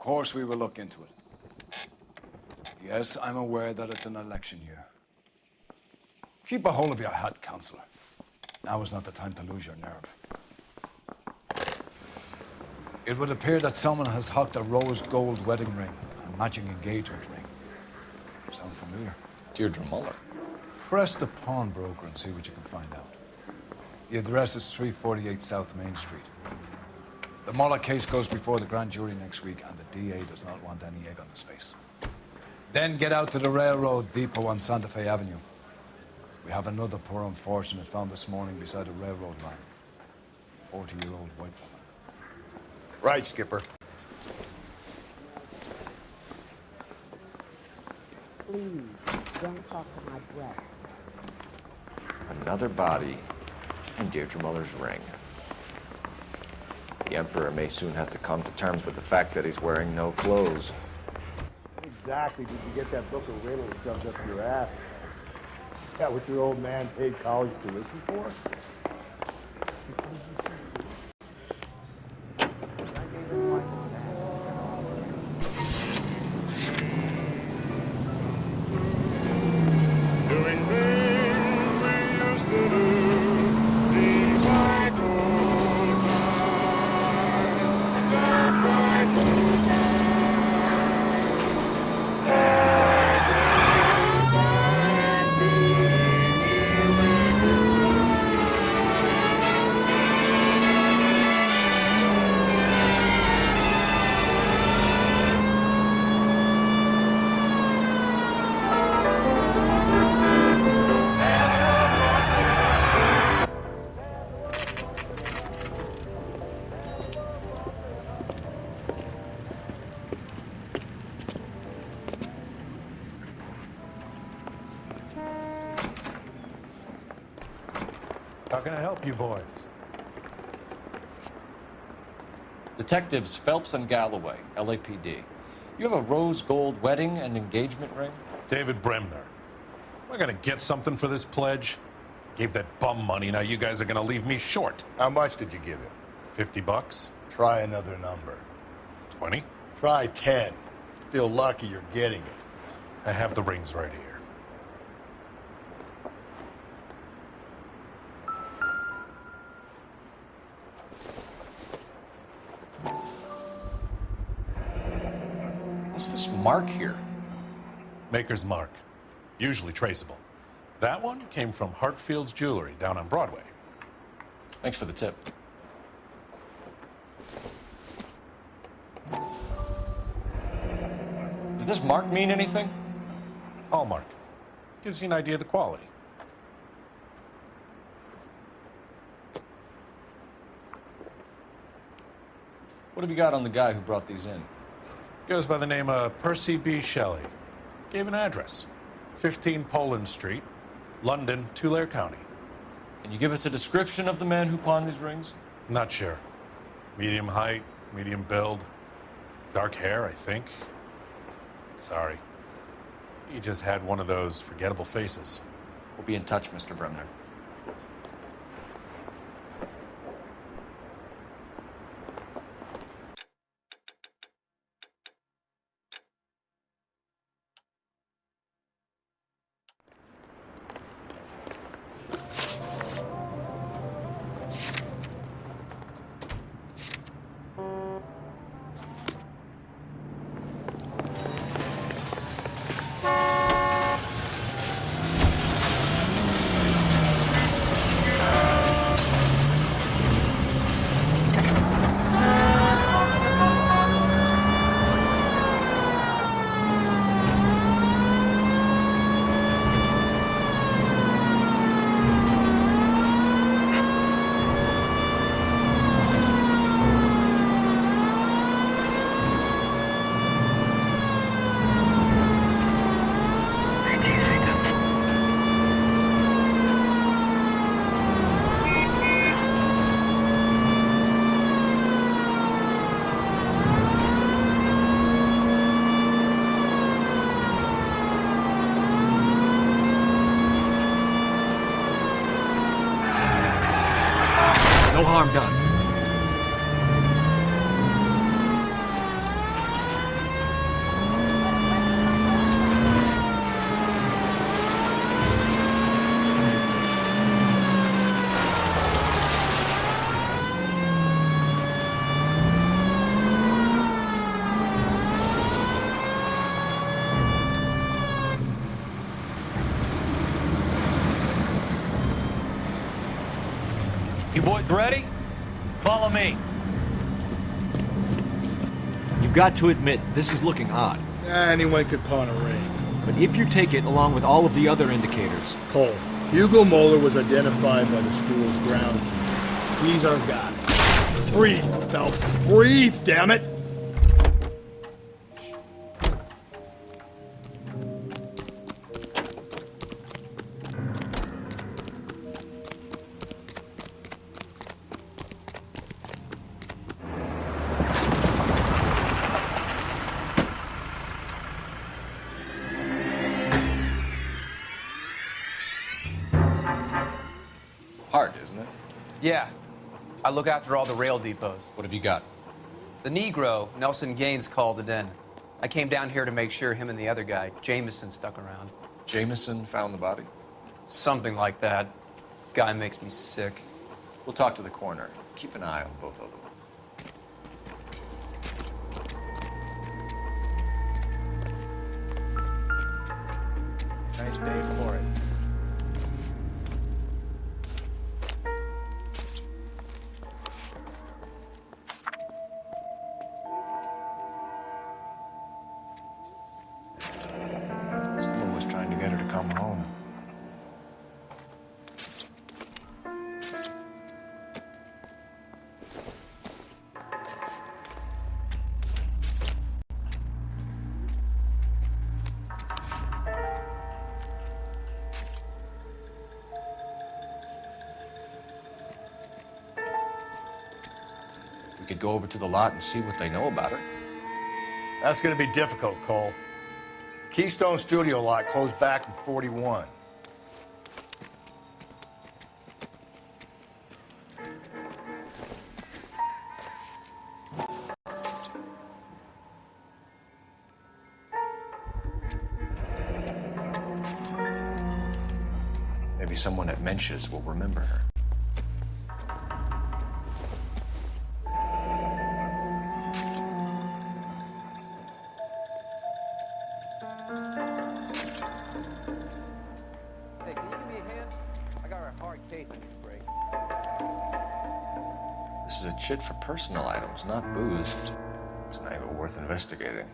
course we will look into it. Yes, I'm aware that it's an election year. Keep a hold of your hat, Counselor. Now is not the time to lose your nerve. It would appear that someone has hocked a rose gold wedding ring and matching engagement ring. Sound familiar? Deirdre Muller. Press the pawnbroker and see what you can find out. The address is 348 South Main Street. The Muller case goes before the grand jury next week, and the DA does not want any egg on his face. Then get out to the railroad depot on Santa Fe Avenue. We have another poor unfortunate found this morning beside a railroad line. 40-year-old white woman. Right, Skipper. Please, don't talk to my breath. Another body in Deirdre Muller's ring. The Emperor may soon have to come to terms with the fact that he's wearing no clothes. Exactly. Did you get that book of riddles shoved up your ass? Is that what your old man paid college tuition for? How can I help you boys? Detectives Phelps and Galloway, LAPD. You have a rose gold wedding and engagement ring? David Bremner. Am I gonna get something for this pledge? Gave that bum money, now you guys are gonna leave me short. How much did you give him? $50? Try another number. 20? Try 10. Feel lucky you're getting it. I have the rings right here. What's this mark here? Maker's mark. Usually traceable. That one came from Hartfield's Jewelry down on Broadway. Thanks for the tip. Does this mark mean anything? Hallmark. Gives you an idea of the quality. What have you got on the guy who brought these in? Goes by the name of Percy B. Shelley. Gave an address. 15 Poland Street, London, Tulare County. Can you give us a description of the man who pawned these rings? Not sure. Medium height, medium build. Dark hair, I think. Sorry. He just had one of those forgettable faces. We'll be in touch, Mr. Bremner. boys ready? Follow me. You've got to admit, this is looking odd. Anyone could pawn a ring. But if you take it along with all of the other indicators... Cole, Hugo Moeller was identified by the school's ground keeper. He's our guy. Breathe, Phelps. Breathe, damn it! Hard, isn't it? Yeah. I look after all the rail depots. What have you got? The Negro, Nelson Gaines, called it in. I came down here to make sure him and the other guy, Jameson, stuck around. Jameson found the body? Something like that. Guy makes me sick. We'll talk to the coroner. Keep an eye on both of them. Nice day for it. Someone was trying to get her to come home. We could go over to the lot and see what they know about her. That's gonna be difficult, Cole. Keystone Studio lot closed back in 41. Maybe someone at Mensch's will remember her. Hey, can you give me a hand? I got a hard case I need to break. This is a chit for personal items, not booze. It's an angle worth investigating.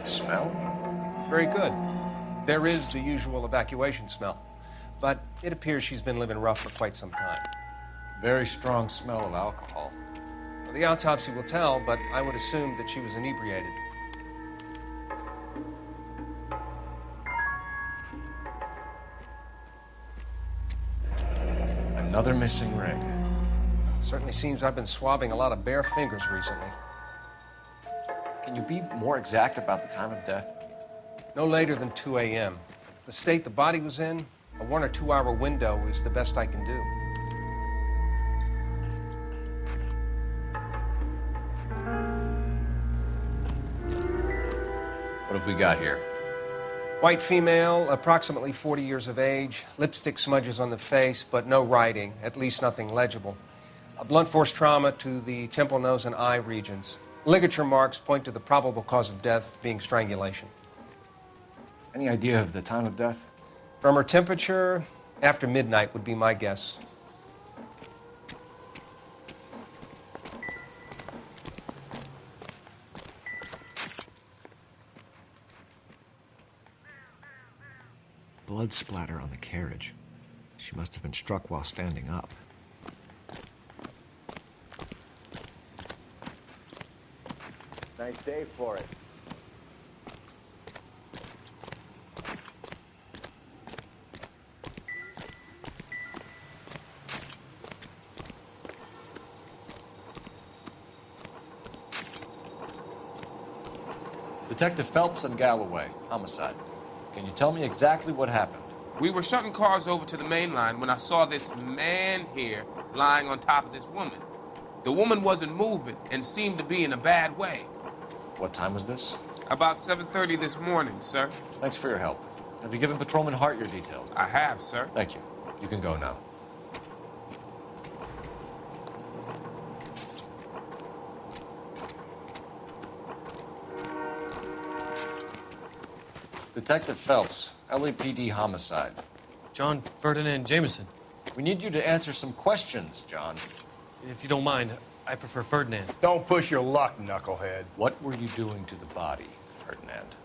The smell? Very good. There is the usual evacuation smell, but it appears she's been living rough for quite some time. Very strong smell of alcohol. Well, the autopsy will tell, but I would assume that she was inebriated. Another missing ring. Certainly seems I've been swabbing a lot of bare fingers recently. Can you be more exact about the time of death? No later than 2 a.m. The state the body was in, a 1 or 2 hour window is the best I can do. What have we got here? White female, approximately 40 years of age, lipstick smudges on the face, but no writing, at least nothing legible. A blunt force trauma to the temple, nose, and eye regions. Ligature marks point to the probable cause of death being strangulation. Any idea of the time of death? From her temperature, after midnight would be my guess. Blood splatter on the carriage. She must have been struck while standing up. Nice day for it. Detective Phelps and Galloway, homicide. Can you tell me exactly what happened? We were shutting cars over to the main line when I saw this man here lying on top of this woman. The woman wasn't moving and seemed to be in a bad way. What time was this? About 7:30 this morning, sir. Thanks for your help. Have you given Patrolman Hart your details? I have, sir. Thank you. You can go now. Detective Phelps, LAPD homicide. John Ferdinand Jameson. We need you to answer some questions, John. If you don't mind, I prefer Ferdinand. Don't push your luck, knucklehead. What were you doing to the body, Ferdinand?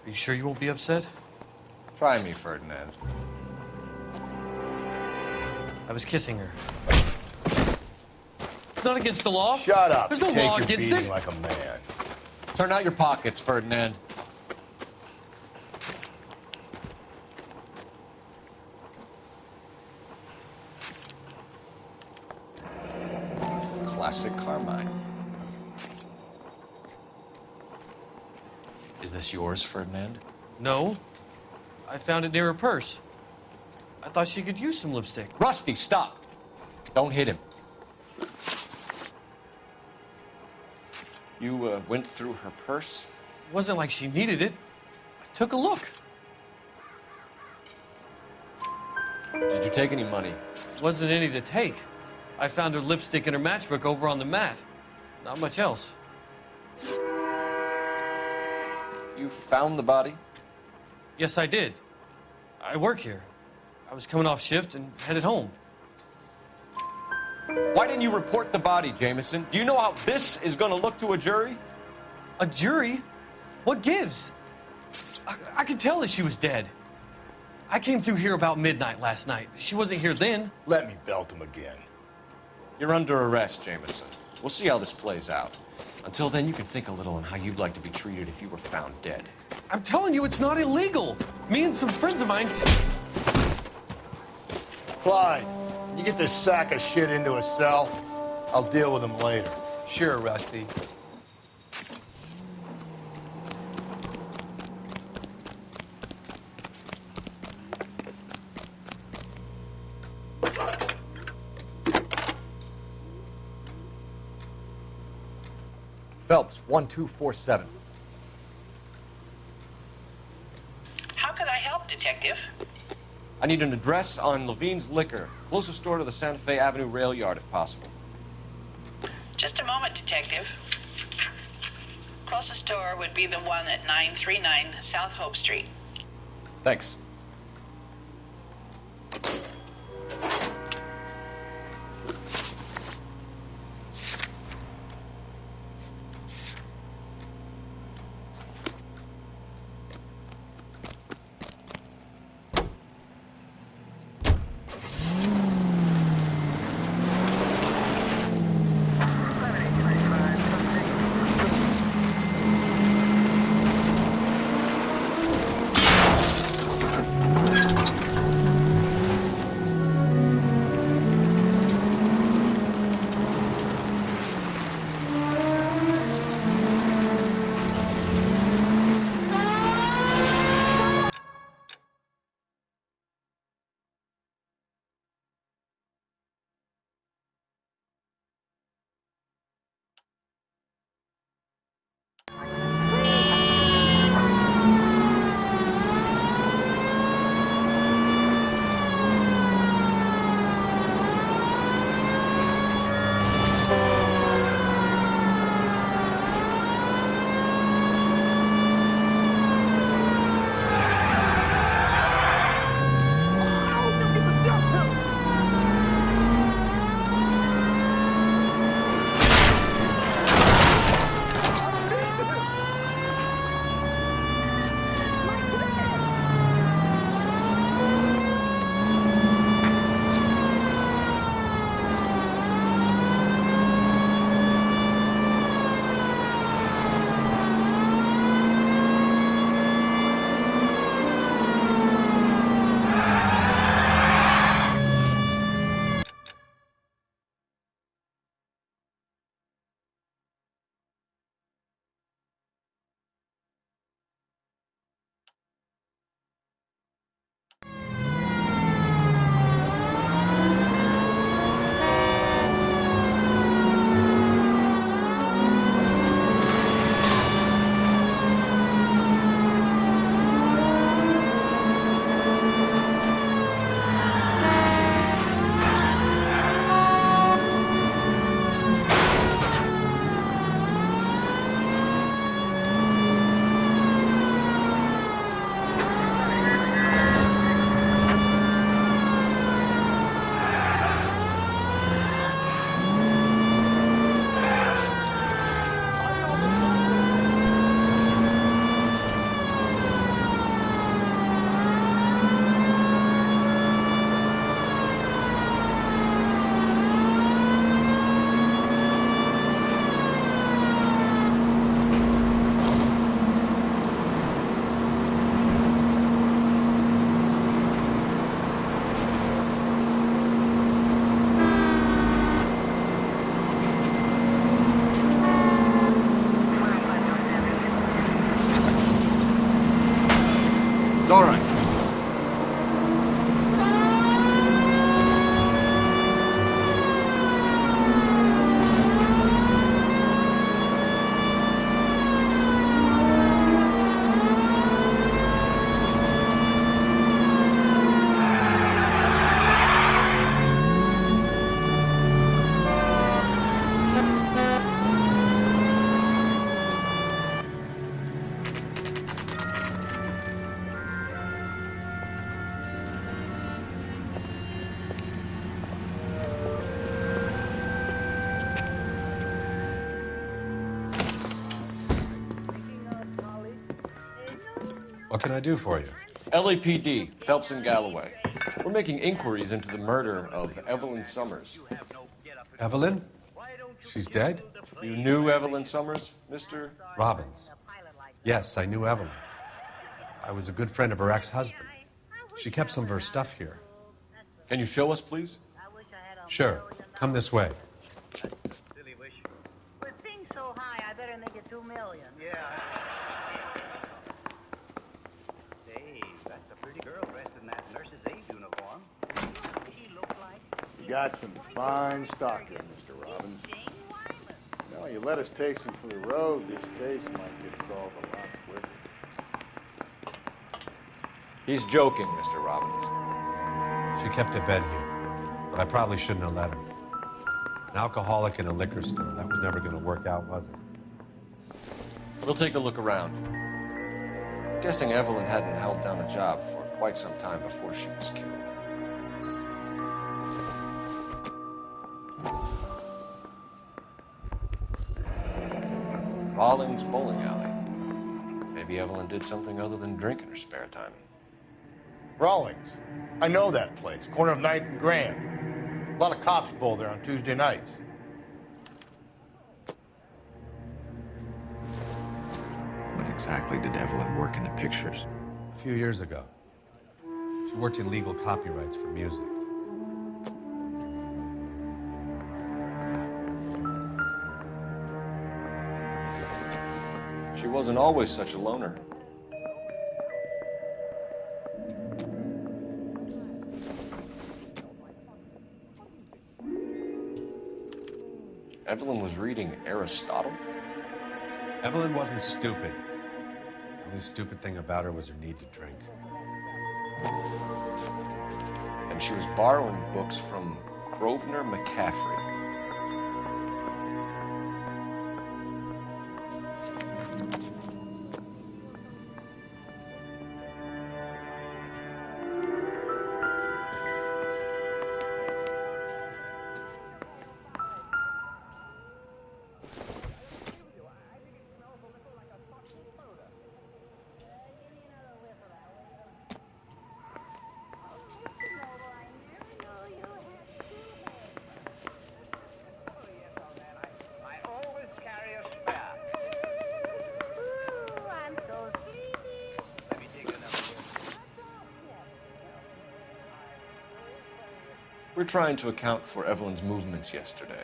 Are you sure you won't be upset? Try me, Ferdinand. I was kissing her. It's not against the law. Shut up. There's no Take law your against beating it. like a man. Turn out your pockets, Ferdinand. Classic Carmine. Is this yours, Ferdinand? No. I found it near her purse. I thought she could use some lipstick. Rusty, stop! Don't hit him. You went through her purse? It wasn't like she needed it. I took a look. Did you take any money? Wasn't any to take. I found her lipstick and her matchbook over on the mat. Not much else. You found the body? Yes, I did. I work here. I was coming off shift and headed home. Why didn't you report the body, Jameson? Do you know how this is going to look to a jury? A jury? What gives? I could tell that she was dead. I came through here about midnight last night. She wasn't here then. Let me belt him again. You're under arrest, Jameson. We'll see how this plays out. Until then, you can think a little on how you'd like to be treated if you were found dead. I'm telling you, it's not illegal. Me and some friends of mine... Clyde, you get this sack of shit into a cell. I'll deal with him later. Sure, Rusty. Phelps, 1247. How can I help, Detective? I need an address on Levine's Liquor. Closest store to the Santa Fe Avenue rail yard, if possible. Just a moment, Detective. Closest store would be the one at 939 South Hope Street. Thanks. It's all right. What can I do for you? LAPD, Phelps and Galloway. We're making inquiries into the murder of Evelyn Summers. Evelyn? She's dead? You knew Evelyn Summers, Mr. Robbins. Yes, I knew Evelyn. I was a good friend of her ex-husband. She kept some of her stuff here. Can you show us, please? Sure. Come this way. With things so high, I better make it 2 million. Yeah. Hey, that's a pretty girl dressed in that nurse's aide uniform. She looked like... You got some fine stock here, Mr. Robbins. No, you let us take some for the road, this case might get solved a lot quicker. He's joking, Mr. Robbins. She kept a bed here, but I probably shouldn't have let her. An alcoholic in a liquor store. That was never going to work out, was it? We'll take a look around. I'm guessing Evelyn hadn't held down a job for quite some time before she was killed. Rawlings Bowling Alley. Maybe Evelyn did something other than drink in her spare time. Rawlings. I know that place. Corner of 9th and Grand. A lot of cops bowl there on Tuesday nights. When exactly did Evelyn work in the pictures? A few years ago. She worked in legal copyrights for music. She wasn't always such a loner. Evelyn was reading Aristotle? Evelyn wasn't stupid. The only stupid thing about her was her need to drink. And she was borrowing books from Grosvenor McCaffrey. We're trying to account for Evelyn's movements yesterday.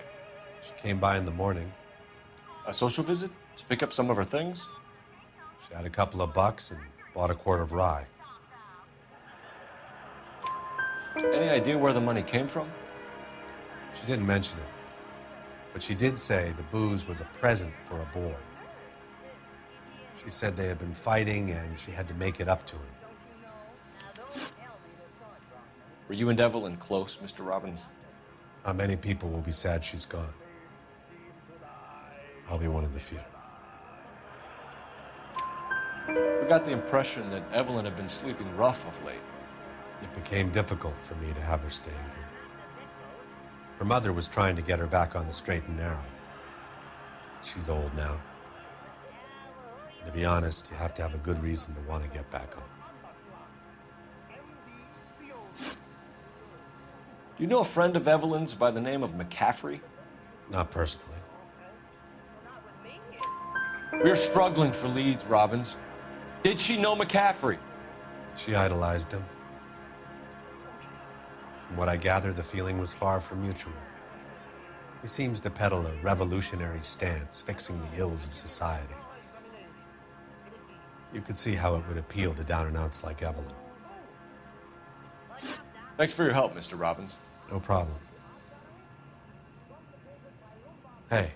She came by in the morning. A social visit? To pick up some of her things? She had a couple of bucks and bought a quart of rye. Any idea where the money came from? She didn't mention it. But she did say the booze was a present for a boy. She said they had been fighting and she had to make it up to him. Were you and Evelyn close, Mr. Robbins? Not many people will be sad she's gone. I'll be one of the few. We got the impression that Evelyn had been sleeping rough of late. It became difficult for me to have her staying here. Her mother was trying to get her back on the straight and narrow. She's old now. And to be honest, you have to have a good reason to want to get back home. Do you know a friend of Evelyn's by the name of McCaffrey? Not personally. We're struggling for leads, Robbins. Did she know McCaffrey? She idolized him. From what I gather, the feeling was far from mutual. He seems to peddle a revolutionary stance, fixing the ills of society. You could see how it would appeal to down-and-outs like Evelyn. Thanks for your help, Mr. Robbins. No problem. Hey,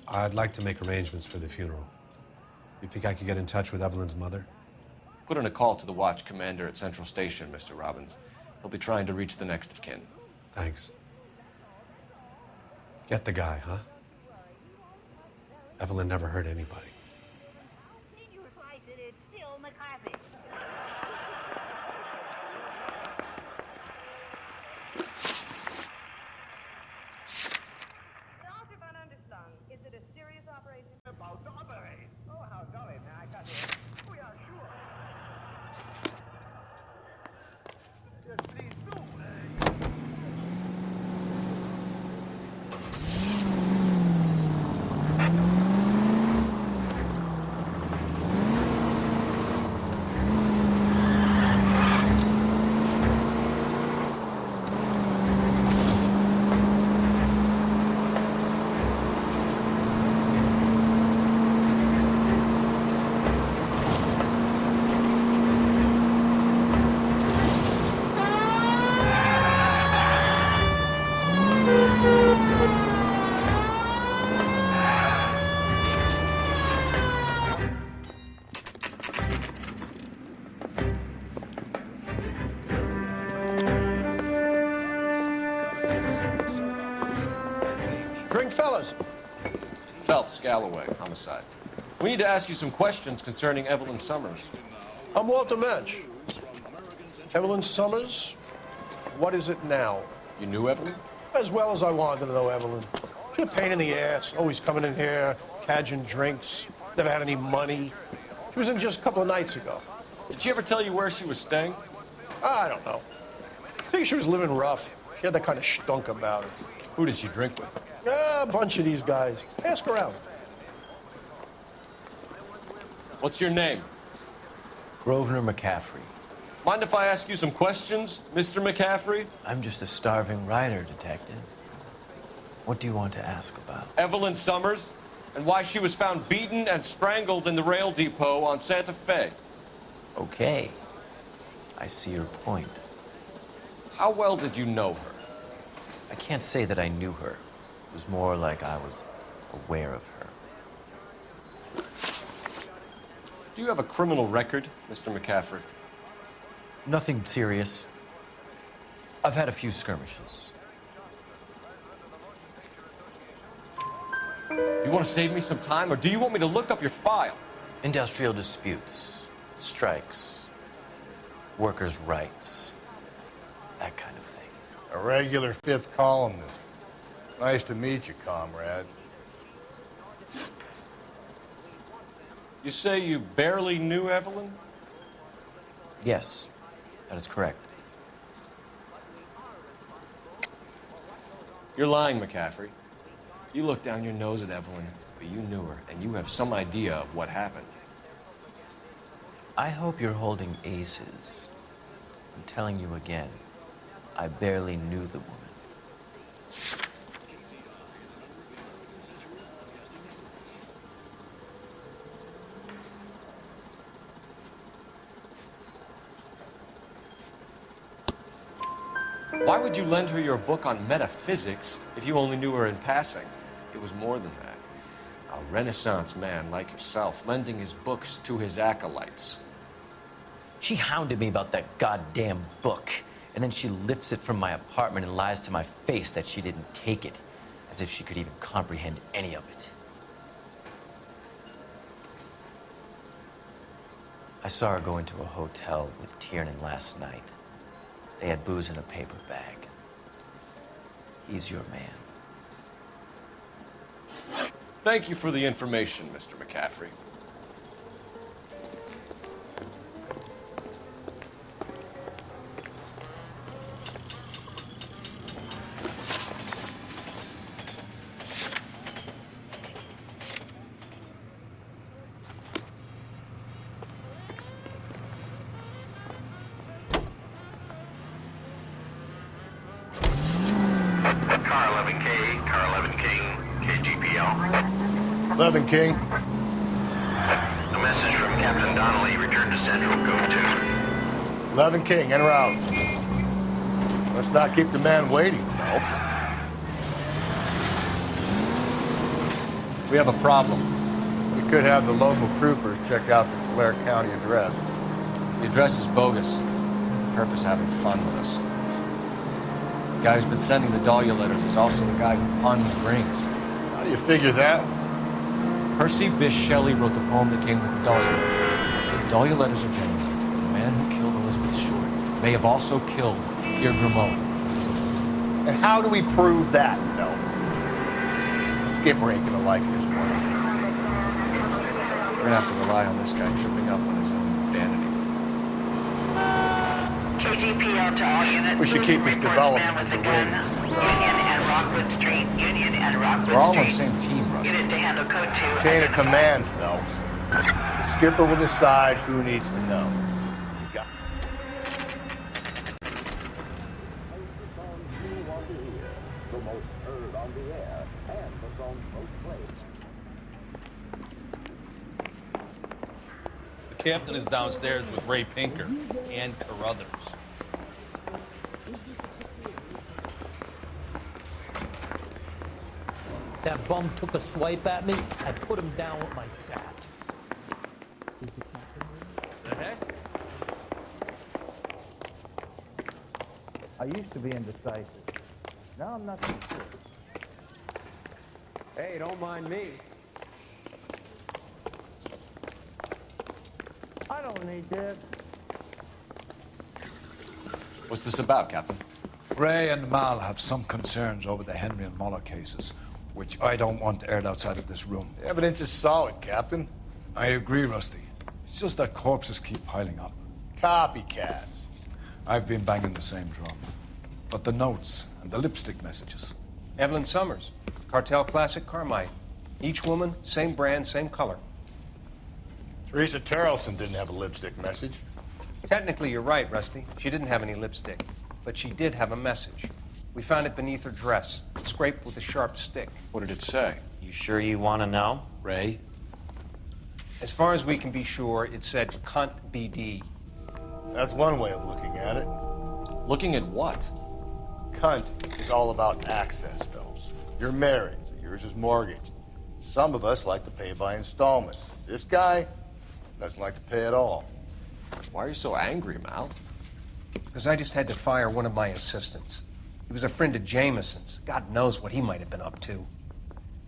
I'd like to make arrangements for the funeral. You think I could get in touch with Evelyn's mother? Put in a call to the watch commander at Central Station, Mr. Robbins. He'll be trying to reach the next of kin. Thanks. Get the guy, huh? Evelyn never hurt anybody. Is it a serious operation? About to operate. Oh, how golly, man, I got it. We are sure. Yes, please do. Drink, fellas. Phelps, Galloway, homicide. We need to ask you some questions concerning Evelyn Summers. I'm Walter Mensch. Evelyn Summers, what is it now? You knew Evelyn? As well as I wanted to know Evelyn. She's a pain in the ass, always coming in here, cadging drinks, never had any money. She was in just a couple of nights ago. Did she ever tell you where she was staying? I don't know. I think she was living rough. She had that kind of stunk about her. Who did she drink with? A bunch of these guys. Ask around. What's your name? Grosvenor McCaffrey. Mind if I ask you some questions, Mr. McCaffrey? I'm just a starving writer, Detective. What do you want to ask about? Evelyn Summers, and why she was found beaten and strangled in the rail depot on Santa Fe. Okay. I see your point. How well did you know her? I can't say that I knew her. It was more like I was aware of her. Do you have a criminal record, Mr. McCaffrey? Nothing serious. I've had a few skirmishes. You want to save me some time, or do you want me to look up your file? Industrial disputes, strikes, workers' rights, that kind of thing. A regular fifth columnist. Nice to meet you, comrade. You say you barely knew Evelyn? Yes, that is correct. You're lying, McCaffrey. You looked down your nose at Evelyn, but you knew her, and you have some idea of what happened. I hope you're holding aces. I'm telling you again, I barely knew the woman. Why would you lend her your book on metaphysics if you only knew her in passing? It was more than that. A Renaissance man like yourself, lending his books to his acolytes. She hounded me about that goddamn book, and then she lifts it from my apartment and lies to my face that she didn't take it, as if she could even comprehend any of it. I saw her go into a hotel with Tiernan last night. They had booze in a paper bag. He's your man. Thank you for the information, Mr. McCaffrey. Car 11K, Car 11 King, KGPL. 11 King. A message from Captain Donnelly, return to Central, code 2. 11 King, en route. Let's not keep the man waiting, Phelps. We have a problem. We could have the local troopers check out the Tulare County address. The address is bogus. Purpose having fun with us. The guy who's been sending the Dahlia letters is also the guy who pawned the rings. How do you figure that? Percy Bysshe Shelley wrote the poem that came with the Dahlia letters. The Dahlia letters are genuine. The man who killed Elizabeth Short may have also killed Deirdre Mullen. And how do we prove that, Phelps? Skipper ain't gonna like this one. We're gonna have to rely on this guy tripping up on his own vanity. KGPL to all units. We should keep this development in the ring. Union and Rockwood Street. Union and Rockwood Street. We're all on the same team, Russ. Unit to handle code 2. Chain of command, Phelps. The skipper will decide who needs to know. You got The captain is downstairs with Ray Pinker and Carruthers. That bum took a swipe at me. I put him down with my sack. The heck? I used to be indecisive. Now I'm not so sure. Hey, don't mind me. I don't need this. What's this about, Captain? Ray and Mal have some concerns over the Henry and Muller cases, which I don't want aired outside of this room. The evidence is solid, Captain. I agree, Rusty. It's just that corpses keep piling up. Copycats. I've been banging the same drum. But the notes and the lipstick messages. Evelyn Summers, Cartel Classic Carmine. Each woman, same brand, same color. Teresa Terrelson didn't have a lipstick message. Technically, you're right, Rusty. She didn't have any lipstick. But she did have a message. We found it beneath her dress, scraped with a sharp stick. What did it say? You sure you want to know? Ray? As far as we can be sure, it said cunt BD. That's one way of looking at it. Looking at what? Cunt is all about access, Phelps. You're married, so yours is mortgaged. Some of us like to pay by installments. This guy doesn't like to pay at all. Why are you so angry, Mal? Because I just had to fire one of my assistants. He was a friend of Jameson's. God knows what he might have been up to.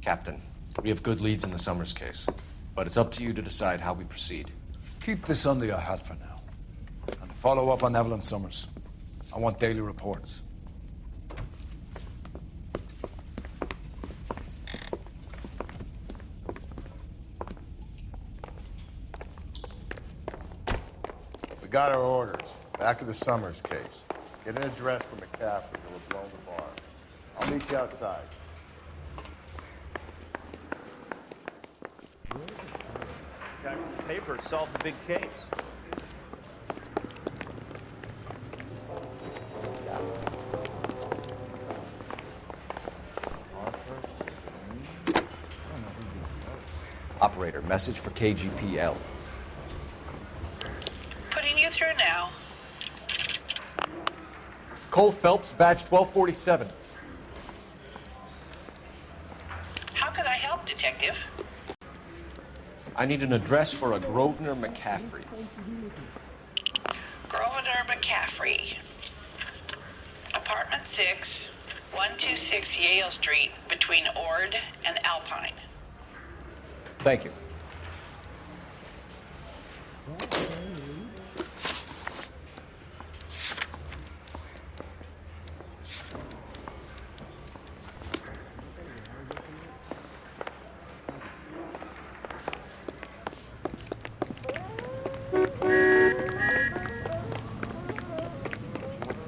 Captain, we have good leads in the Summers case, but it's up to you to decide how we proceed. Keep this under your hat for now. And follow up on Evelyn Summers. I want daily reports. We got our orders. Back to the Summers case. Get an address for McCaffrey who will blow the bar. I'll meet you outside. Got paper solved the big case. Operator, message for KGPL. Putting you through now. Cole Phelps, badge 1247. How could I help, Detective? I need an address for a Grosvenor McCaffrey. Grosvenor McCaffrey. Apartment 6, 126 Yale Street, between Ord and Alpine. Thank you.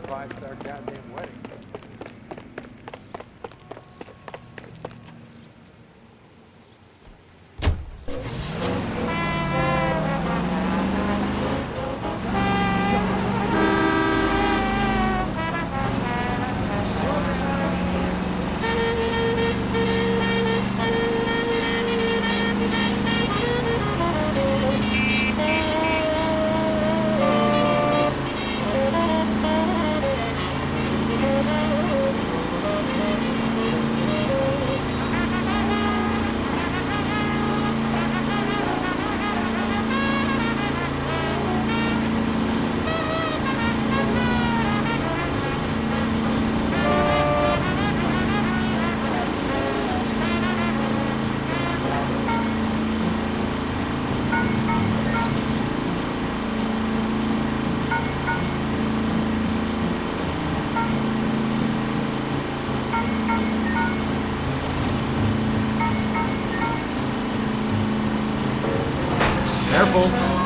Five-star goddamn wedding. careful.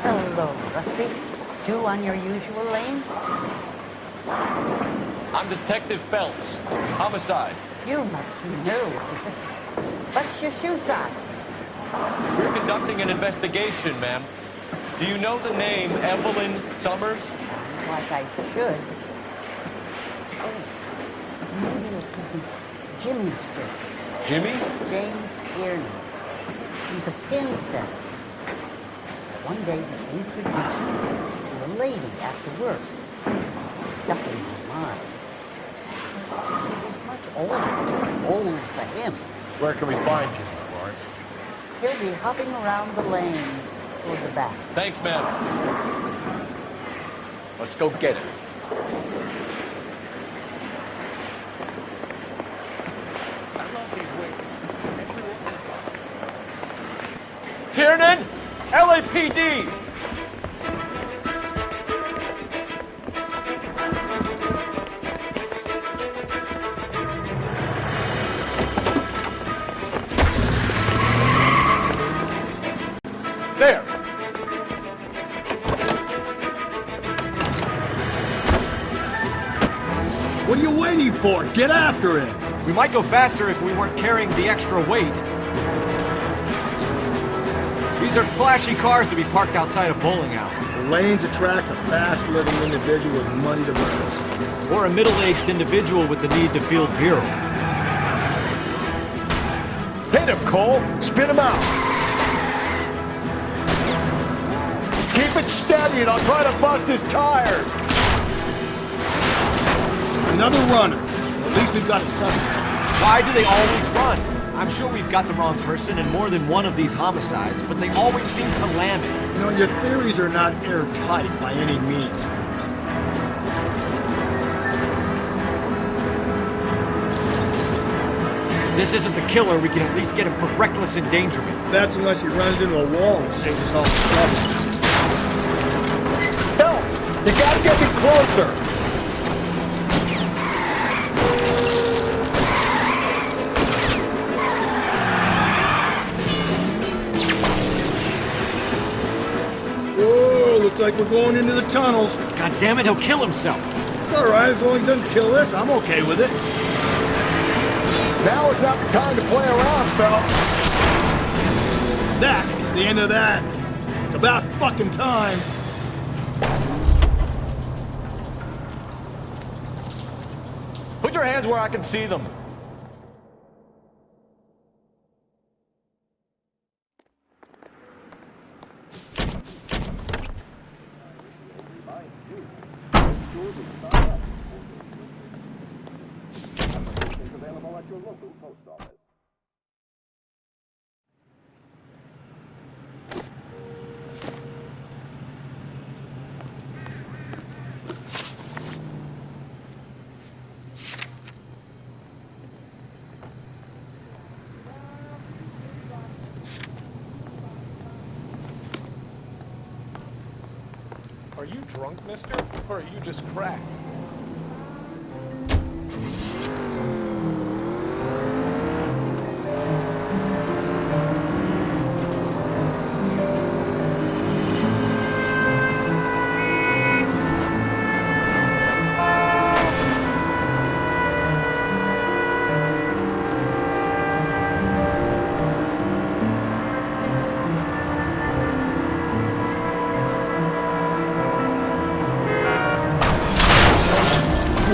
Hello, Rusty. Two on your usual lane? I'm Detective Phelps. Homicide. You must be new. What's your shoe size? We're conducting an investigation, ma'am. Do you know the name Evelyn Summers? Sounds like I should. Oh, maybe it could be Jimmy's friend. Jimmy? James Tierney. He's a pin setter. One day he introduced me to a lady after work. It stuck in my mind. She was much older, too old for him. Where can we find Jimmy, Florence? He'll be hopping around the lanes toward the back. Thanks, ma'am. Let's go get him. Tiernan! LAPD! There! What are you waiting for? Get after him! We might go faster if we weren't carrying the extra weight. These are flashy cars to be parked outside a bowling alley. The lanes attract a fast-living individual with money to burn. Or a middle-aged individual with the need to feel virile. Hit him, Cole! Spin him out! Keep it steady and I'll try to bust his tires! Another runner. At least we've got a suspect. Why do they always run? I'm sure we've got the wrong person in more than one of these homicides, but they always seem to lam it. You know, your theories are not airtight by any means. If this isn't the killer, we can at least get him for reckless endangerment. That's unless he runs into a wall and saves us all trouble. Phelps, you gotta get me closer! Whoa, looks like we're going into the tunnels. God damn it, he'll kill himself. It's all right, as long as he doesn't kill us, I'm okay with it. Now is not the time to play around, Phelps. That is the end of that. It's about fucking time. Put your hands where I can see them. Available at your local post office. Are you drunk, mister? Or are you just cracked?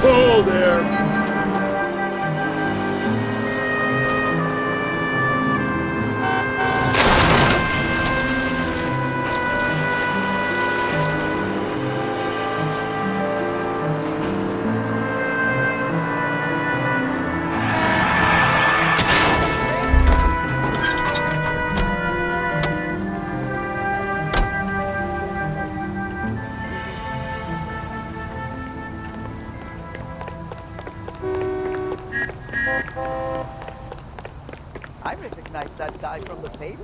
Whoa there! I recognize that guy from the paper.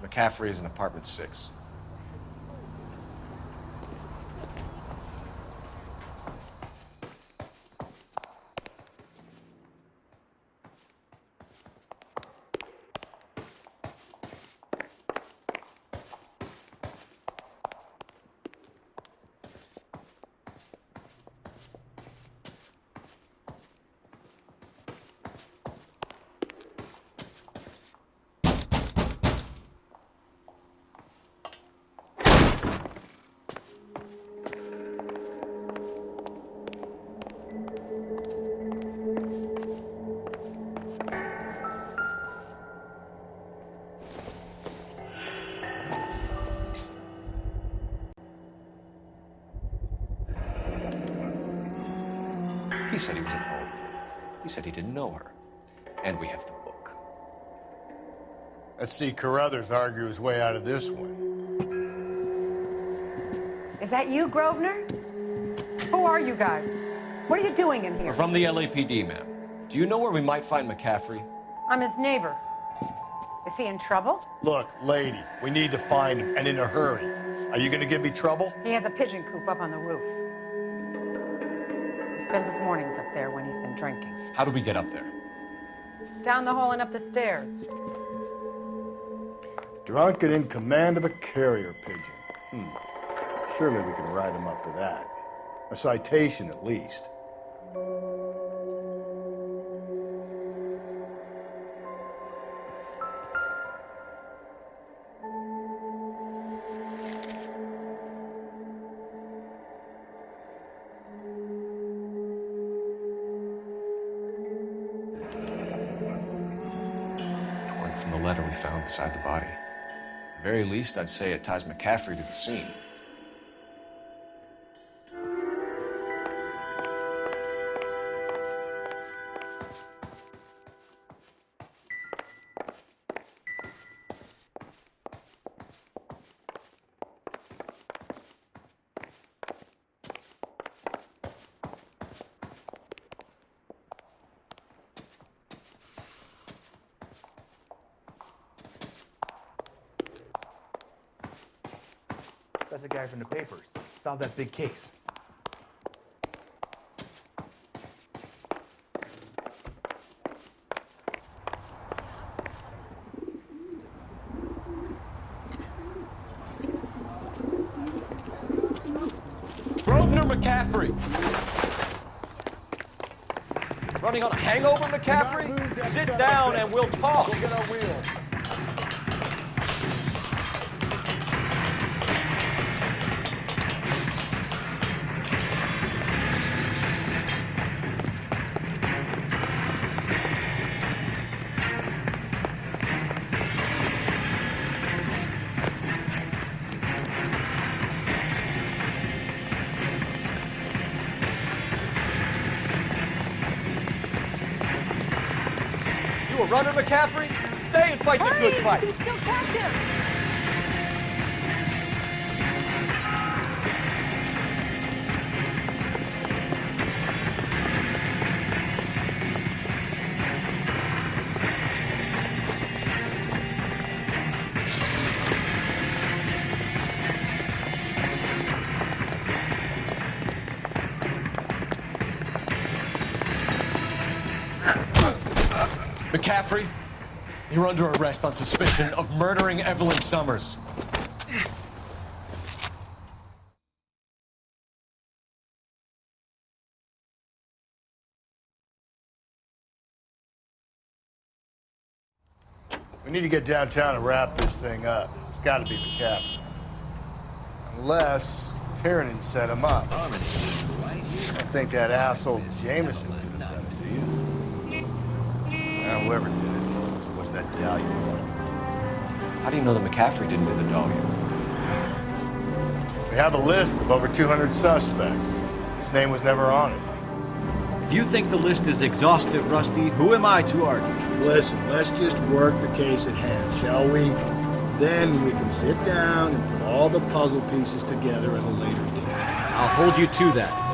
McCaffrey is in apartment 6. He said he was at home. He said he didn't know her. And we have the book. Let's see Carruthers argue his way out of this one. Is that you, Grosvenor? Who are you guys? What are you doing in here? We're from the LAPD, ma'am. Do you know where we might find McCaffrey? I'm his neighbor. Is he in trouble? Look, lady, we need to find him, and in a hurry. Are you gonna give me trouble? He has a pigeon coop up on the roof. He spends his mornings up there when he's been drinking. How do we get up there? Down the hall and up the stairs. Drunk and in command of a carrier pigeon. Surely we can write him up for that. A citation, at least. Torn from the letter we found beside the body. At the very least, I'd say it ties McCaffrey to the scene. That's the guy from the papers. Solved that big case. Grosvenor McCaffrey! Running on a hangover, McCaffrey? Sit down and we'll talk. Go get our wheel. You a runner, McCaffrey? Stay and fight the good fight. You can still catch him. McCaffrey, you're under arrest on suspicion of murdering Evelyn Summers. We need to get downtown and wrap this thing up. It's got to be McCaffrey. Unless Tiernan set him up. I don't think that asshole Jameson could have done it, do you? Well, whoever did it was that Dahlia fuck. How do you know that McCaffrey didn't do the Dahlia? We have a list of over 200 suspects. His name was never on it. If you think the list is exhaustive, Rusty, who am I to argue? Listen, let's just work the case at hand, shall we? Then we can sit down and put all the puzzle pieces together at a later date. I'll hold you to that.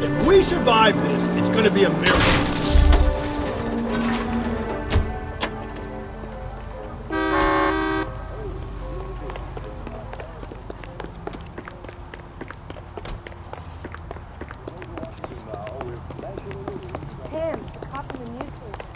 If we survive this, it's going to be a miracle. Tim, copy the newspaper.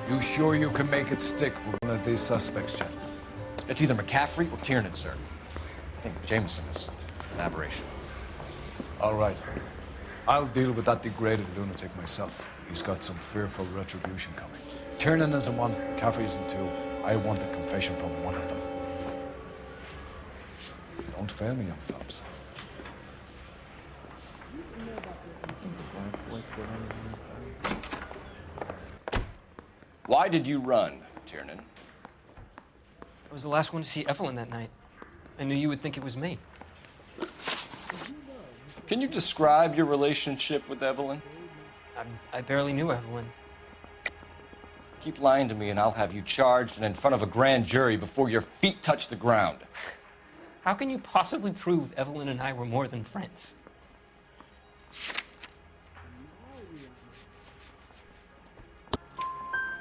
You sure you can make it stick with one of these suspects, Jen? It's either McCaffrey or Tiernan, sir. I think Jameson is an aberration. All right. I'll deal with that degraded lunatic myself. He's got some fearful retribution coming. Tiernan isn't one, McCaffrey isn't two. I want a confession from one of them. Don't fail me, young thumbs. Why did you run, Tiernan? I was the last one to see Evelyn that night. I knew you would think it was me. Can you describe your relationship with Evelyn? I barely knew Evelyn. Keep lying to me and I'll have you charged and in front of a grand jury before your feet touch the ground. How can you possibly prove Evelyn and I were more than friends?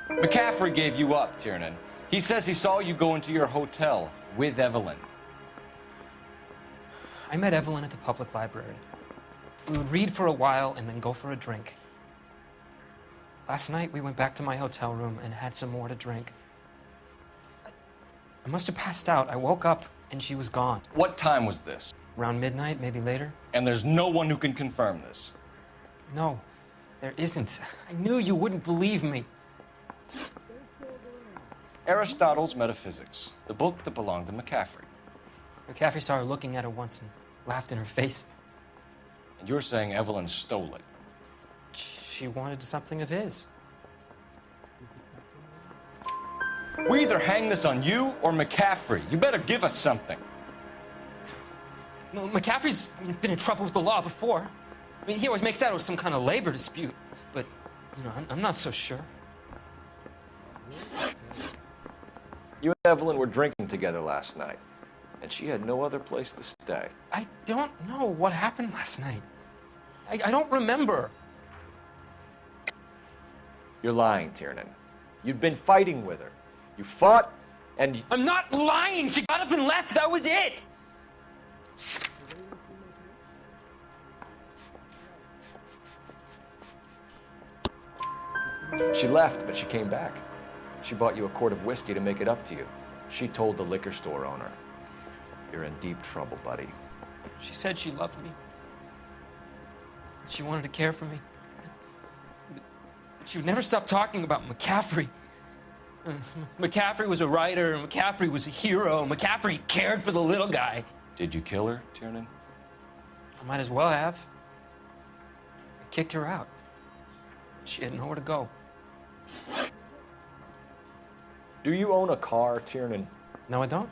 McCaffrey gave you up, Tiernan. He says he saw you go into your hotel with Evelyn. I met Evelyn at the public library. We would read for a while and then go for a drink. Last night, we went back to my hotel room and had some more to drink. I must have passed out. I woke up and she was gone. What time was this? Around midnight, maybe later. And there's no one who can confirm this? No, there isn't. I knew you wouldn't believe me. Aristotle's Metaphysics, the book that belonged to McCaffrey. McCaffrey saw her looking at it once and laughed in her face. And you're saying Evelyn stole it? She wanted something of his. We either hang this on you or McCaffrey. You better give us something. No, McCaffrey's been in trouble with the law before. I mean, he always makes out it was some kind of labor dispute. But, you know, I'm not so sure. You had Evelyn were drinking together last night, and she had no other place to stay. I don't know what happened last night. I don't remember. You're lying, Tiernan. You'd been fighting with her. You fought, and... I'm not lying! She got up and left, that was it! She left, but she came back. She bought you a quart of whiskey to make it up to you. She told the liquor store owner. You're in deep trouble, buddy. She said she loved me. She wanted to care for me. But she would never stop talking about McCaffrey. McCaffrey was a writer, and McCaffrey was a hero. McCaffrey cared for the little guy. Did you kill her, Tiernan? I might as well have. I kicked her out. She had nowhere to go. Do you own a car, Tiernan? No, I don't.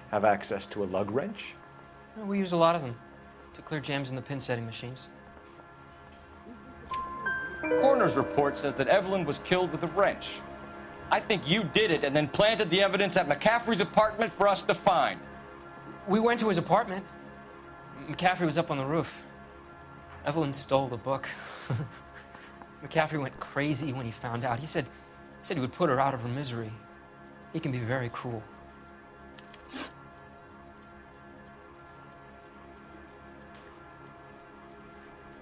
Have access to a lug wrench? We use a lot of them to clear jams in the pin setting machines. Coroner's report says that Evelyn was killed with a wrench. I think you did it and then planted the evidence at McCaffrey's apartment for us to find. We went to his apartment. McCaffrey was up on the roof. Evelyn stole the book. McCaffrey went crazy when he found out. He said he would put her out of her misery. He can be very cruel.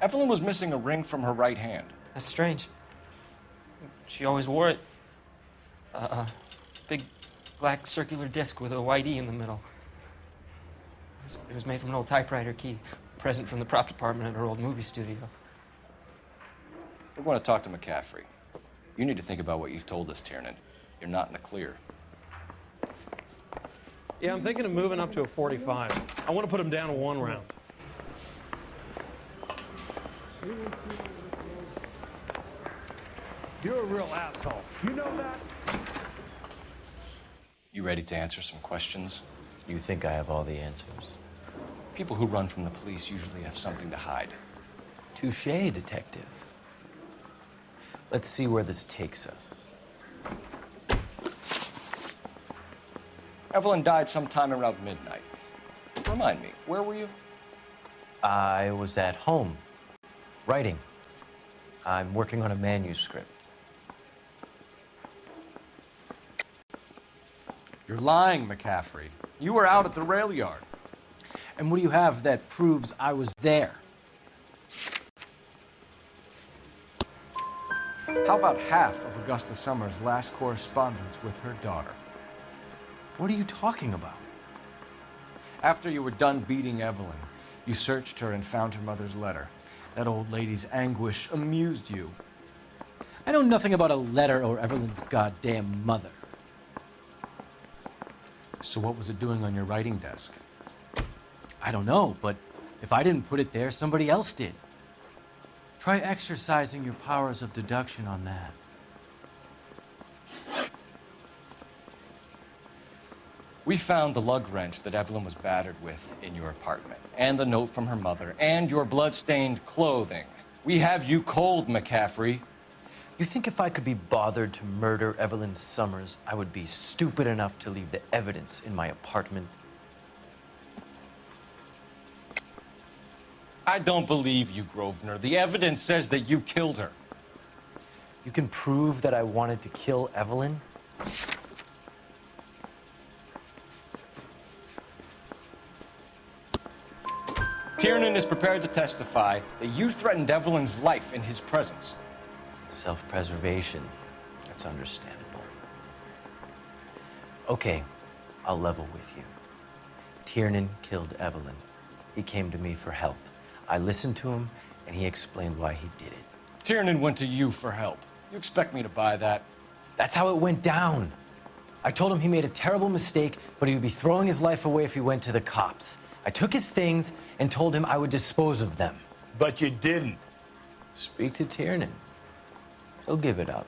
Evelyn was missing a ring from her right hand. That's strange. She always wore it. Big black circular disc with a white E in the middle. It was made from an old typewriter key, a present from the prop department at her old movie studio. We're going to talk to McCaffrey. You need to think about what you've told us, Tiernan. You're not in the clear. Yeah, I'm thinking of moving up to a 45. I want to put him down to 1 round. You're a real asshole. You know that? You ready to answer some questions? You think I have all the answers? People who run from the police usually have something to hide. Touché, detective. Let's see where this takes us. Evelyn died sometime around midnight. Remind me, where were you? I was at home, writing. I'm working on a manuscript. You're lying, McCaffrey. You were out at the rail yard. And what do you have that proves I was there? How about half of Augusta Summers' last correspondence with her daughter? What are you talking about? After you were done beating Evelyn, you searched her and found her mother's letter. That old lady's anguish amused you. I know nothing about a letter or Evelyn's goddamn mother. So what was it doing on your writing desk? I don't know, but if I didn't put it there, somebody else did. Try exercising your powers of deduction on that. We found the lug wrench that Evelyn was battered with in your apartment, and the note from her mother, and your blood-stained clothing. We have you cold, McCaffrey. You think if I could be bothered to murder Evelyn Summers, I would be stupid enough to leave the evidence in my apartment? I don't believe you, Grosvenor. The evidence says that you killed her. You can prove that I wanted to kill Evelyn? Tiernan is prepared to testify that you threatened Evelyn's life in his presence. Self-preservation. That's understandable. Okay, I'll level with you. Tiernan killed Evelyn. He came to me for help. I listened to him, and he explained why he did it. Tiernan went to you for help. You expect me to buy that? That's how it went down. I told him he made a terrible mistake, but he would be throwing his life away if he went to the cops. I took his things and told him I would dispose of them. But you didn't. Speak to Tiernan. He'll give it up.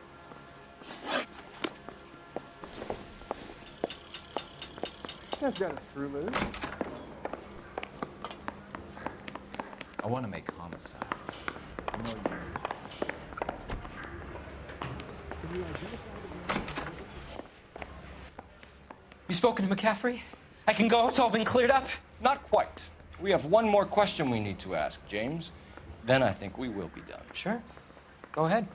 That's got a screw loose. I want to make homicide. You know you do. Can you identify the man? You spoken to McCaffrey? I can go, it's all been cleared up? Not quite. We have one more question we need to ask, James. Then I think we will be done. Sure. Go ahead.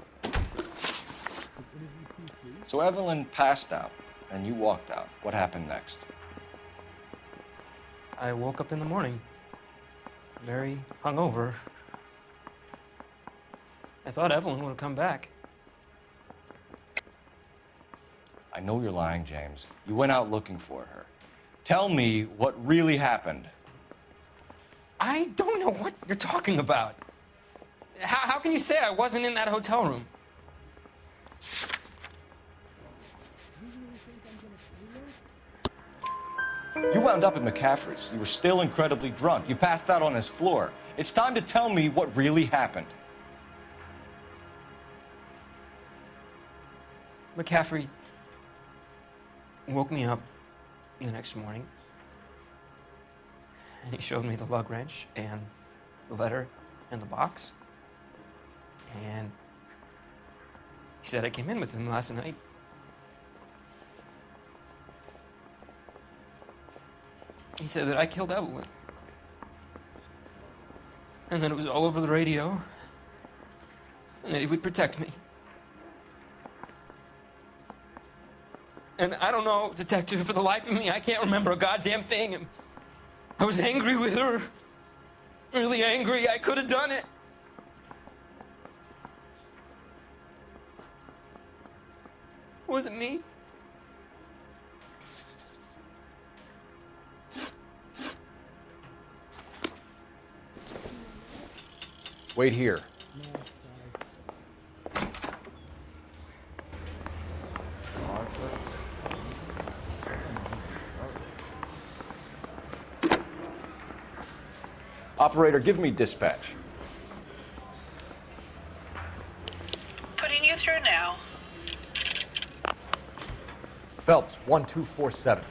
So Evelyn passed out, and you walked out. What happened next? I woke up in the morning, very hungover. I thought Evelyn would have come back. I know you're lying, James. You went out looking for her. Tell me what really happened. I don't know what you're talking about. How can you say I wasn't in that hotel room? You wound up at McCaffrey's. You were still incredibly drunk. You passed out on his floor. It's time to tell me what really happened. McCaffrey woke me up the next morning, and he showed me the lug wrench and the letter and the box. And he said I came in with him last night. He said that I killed Evelyn. And that it was all over the radio. And that he would protect me. And I don't know, detective, for the life of me, I can't remember a goddamn thing. And I was angry with her. Really angry. I could have done it. It wasn't me. Wait here. Operator, give me dispatch. Putting you through now. Phelps, 1247.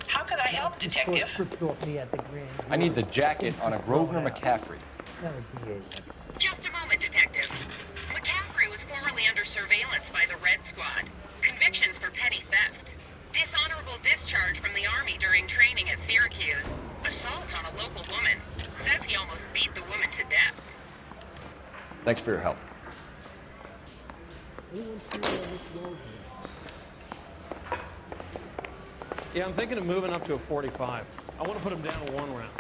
How could I help, detective? I need the jacket on a Grosvenor McCaffrey. Just a moment, detective. McCaffrey was formerly under surveillance by the Red Squad. Convictions for petty theft. Dishonorable discharge from the Army during training at Syracuse. Assault on a local woman. Says he almost beat the woman to death. Thanks for your help. Yeah, I'm thinking of moving up to a 45. I want to put him down one round.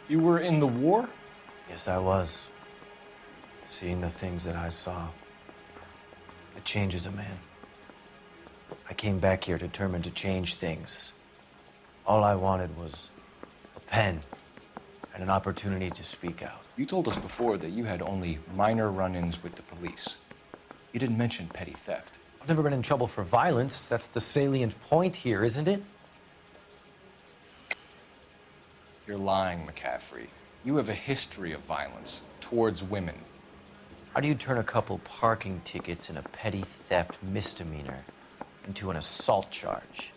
You were in the war? Yes, I was. Seeing the things that I saw, it changes a man. I came back here determined to change things. All I wanted was a pen and an opportunity to speak out. You told us before that you had only minor run-ins with the police. You didn't mention petty theft. I've never been in trouble for violence. That's the salient point here, isn't it? You're lying, McCaffrey. You have a history of violence towards women. How do you turn a couple parking tickets and a petty theft misdemeanor into an assault charge?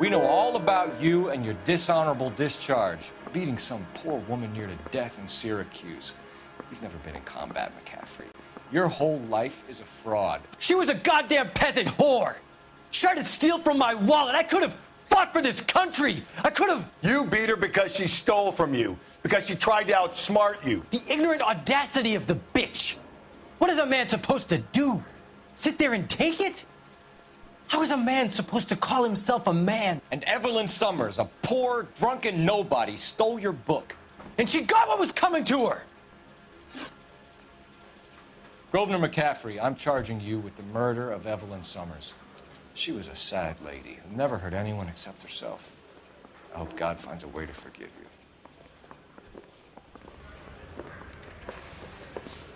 We know all about you and your dishonorable discharge, beating some poor woman near to death in Syracuse. You've never been in combat, McCaffrey. Your whole life is a fraud. She was a goddamn peasant whore! She tried to steal from my wallet. I could have fought for this country. I could have... You beat her because she stole from you, because she tried to outsmart you. The ignorant audacity of the bitch. What is a man supposed to do? Sit there and take it? How is a man supposed to call himself a man? And Evelyn Summers, a poor, drunken nobody, stole your book. And she got what was coming to her. Grosvenor McCaffrey, I'm charging you with the murder of Evelyn Summers. She was a sad lady who never hurt anyone except herself. I hope God finds a way to forgive you.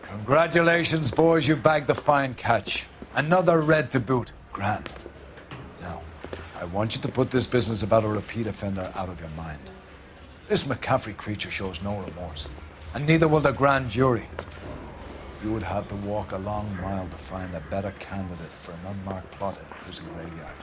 Congratulations, boys. You bagged the fine catch. Another red to boot. Grand. Now, I want you to put this business about a repeat offender out of your mind. This McCaffrey creature shows no remorse, and neither will the grand jury. You would have to walk a long mile to find a better candidate for an unmarked plot in a prison graveyard.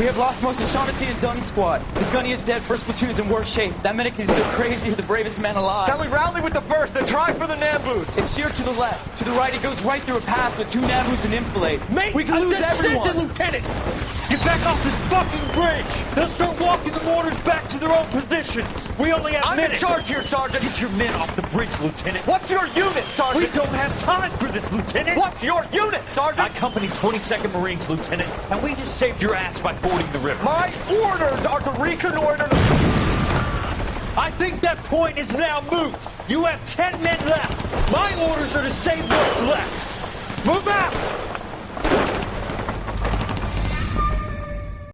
We have lost most of Shaughnessy and Dunn's squad. The gunny is dead, first platoon is in worse shape. That medic is either crazy or the bravest man alive. Can we rally with the first and try for the Nambus? It's sheer to the left. To the right, it goes right through a pass with 2 Nambus and enfilade. Mate, we can lose everyone. Lieutenant! Get back off this fucking bridge! They'll start walking the mortars back to their own positions! We only have minutes! I'm in charge here, Sergeant! Get your men off the bridge, Lieutenant! What's your unit, Sergeant? We don't have time for this, Lieutenant! What's your unit, Sergeant? I company 22nd Marines, Lieutenant, and we just saved your ass by fording the river. My orders are to reconnoiter the... I think that point is now moot! You have 10 men left! My orders are to save what's left! Move out!